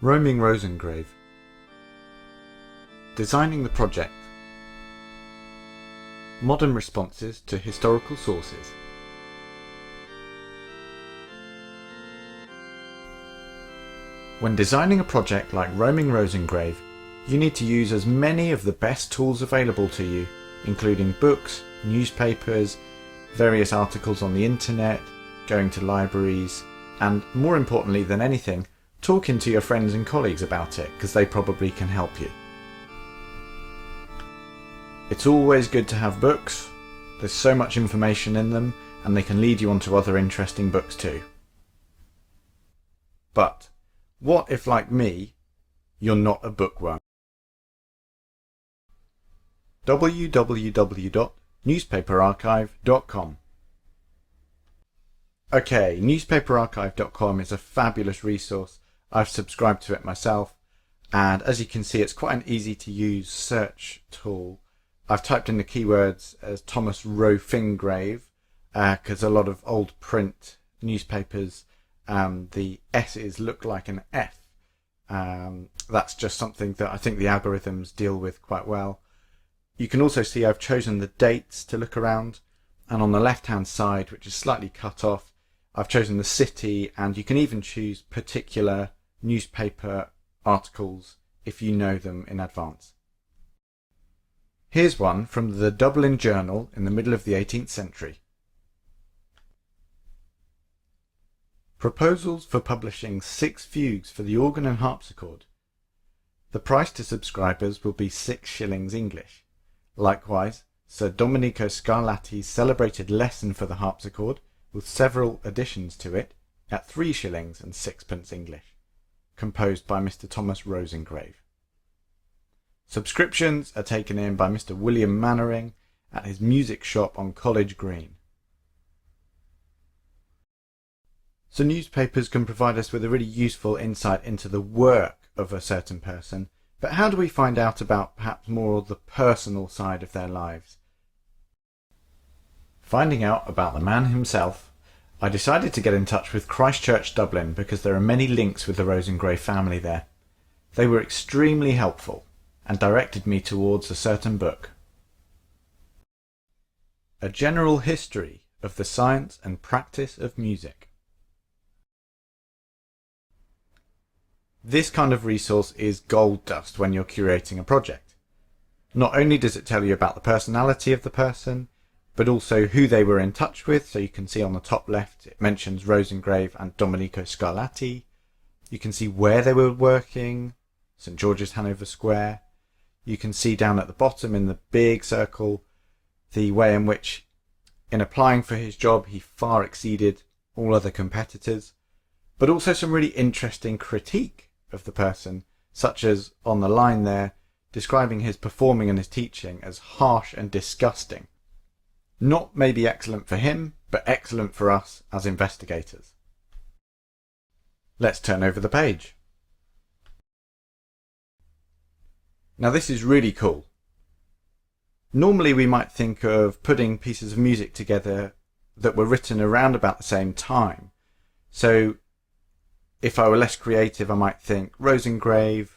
Roaming Roseingrave. Designing the project. Modern responses to historical sources. When designing a project like Roaming Roseingrave, you need to use as many of the best tools available to you, including books, newspapers, various articles on the internet, going to libraries, and more importantly than anything, talking to your friends and colleagues about it, because they probably can help you. It's always good to have books. There's so much information in them, and they can lead you on to other interesting books too. But what if, like me, you're not a bookworm? www.newspaperarchive.com. Okay, newspaperarchive.com is a fabulous resource. I've subscribed to it myself, and as you can see, it's quite an easy to use search tool. I've typed in the keywords as Thomas Roseingrave because a lot of old print newspapers, the S's look like an F. That's just something that I think the algorithms deal with quite well. You can also see I've chosen the dates to look around, and on the left hand side, which is slightly cut off, I've chosen the city, and you can even choose particular newspaper articles if you know them in advance. Here's one from the Dublin Journal in the middle of the 18th century. Proposals for publishing 6 fugues for the organ and harpsichord. The price to subscribers will be 6 shillings English. Likewise, Sir Domenico Scarlatti's celebrated lesson for the harpsichord, with several additions to it, at 3 shillings and 6pence English, composed by Mr. Thomas Roseingrave. Subscriptions are taken in by Mr. William Mannering at his music shop on College Green. So newspapers can provide us with a really useful insight into the work of a certain person, but how do we find out about perhaps more of the personal side of their lives? Finding out about the man himself, I decided to get in touch with Christchurch, Dublin, because there are many links with the Roseingrave family there. They were extremely helpful and directed me towards a certain book. A General History of the Science and Practice of Music. This kind of resource is gold dust when you're curating a project. Not only does it tell you about the personality of the person, but also who they were in touch with. So you can see on the top left it mentions Roseingrave and Domenico Scarlatti. You can see where they were working, St. George's, Hanover Square. You can see down at the bottom in the big circle the way in which, in applying for his job, he far exceeded all other competitors, but also some really interesting critique of the person, such as on the line there, describing his performing and his teaching as harsh and disgusting. Not maybe excellent for him, but excellent for us as investigators. Let's turn over the page. Now this is really cool. Normally we might think of putting pieces of music together that were written around about the same time. So if I were less creative, I might think Roseingrave,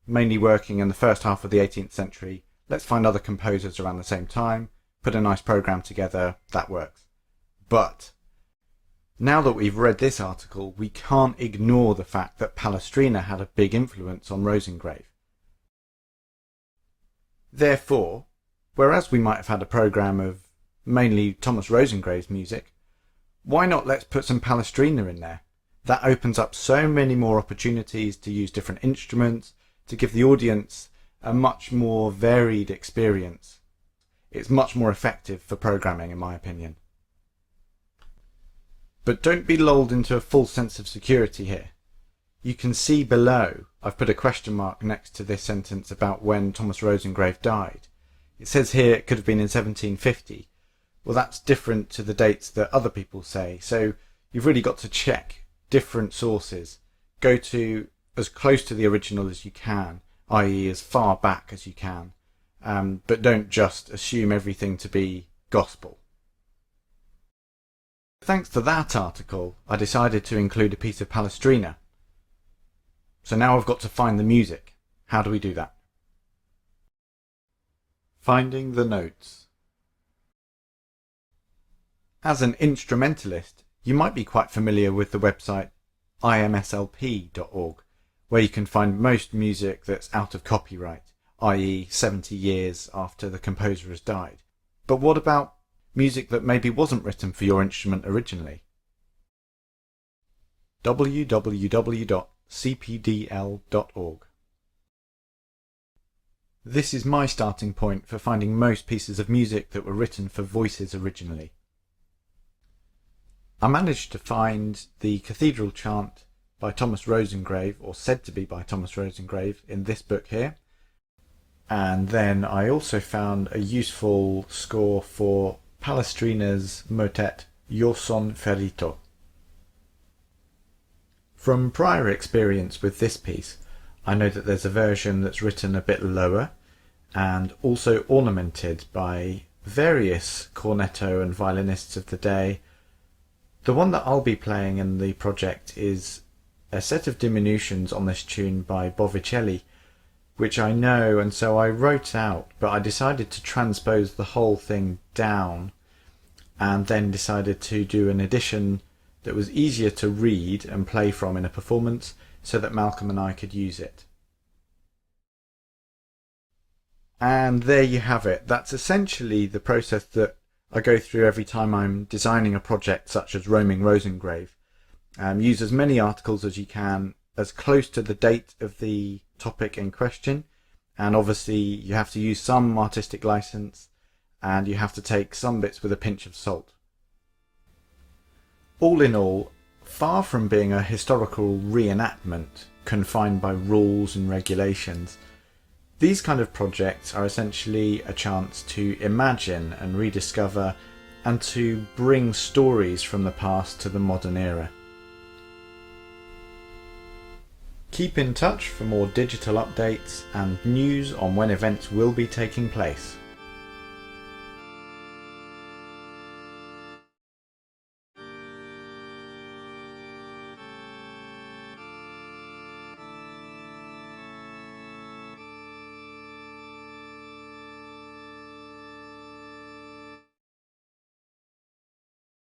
mainly working in the first half of the 18th century. Let's find other composers around the same time, put a nice program together, that works. But now that we've read this article, we can't ignore the fact that Palestrina had a big influence on Roseingrave. Therefore, whereas we might have had a program of mainly Thomas Rosengrave's music, why not let's put some Palestrina in there? That opens up so many more opportunities to use different instruments, to give the audience a much more varied experience. It's much more effective for programming, in my opinion. But don't be lulled into a false sense of security here. You can see below, I've put a question mark next to this sentence about when Thomas Roseingrave died. It says here it could have been in 1750. Well, that's different to the dates that other people say, so you've really got to check different sources. Go to as close to the original as you can, i.e. as far back as you can, but don't just assume everything to be gospel. Thanks to that article, I decided to include a piece of Palestrina. So now I've got to find the music. How do we do that? Finding the notes. As an instrumentalist, you might be quite familiar with the website imslp.org, where you can find most music that's out of copyright, i.e. 70 years after the composer has died. But what about music that maybe wasn't written for your instrument originally? www.cpdl.org. This is my starting point for finding most pieces of music that were written for voices originally. I managed to find the Cathedral Chant by Thomas Roseingrave, or said to be by Thomas Roseingrave, in this book here. And then I also found a useful score for Palestrina's motet Io son ferito. From prior experience with this piece, I know that there's a version that's written a bit lower and also ornamented by various cornetto and violinists of the day. The one that I'll be playing in the project is a set of diminutions on this tune by Botticelli, which I know, and so I wrote out, but I decided to transpose the whole thing down and then decided to do an edition that was easier to read and play from in a performance so that Malcolm and I could use it. And there you have it. That's essentially the process that I go through every time I'm designing a project such as Roaming Roseingrave. Use as many articles as you can, as close to the date of the topic in question, and obviously you have to use some artistic license and you have to take some bits with a pinch of salt. All in all, far from being a historical reenactment confined by rules and regulations, these kind of projects are essentially a chance to imagine and rediscover and to bring stories from the past to the modern era. Keep in touch for more digital updates and news on when events will be taking place.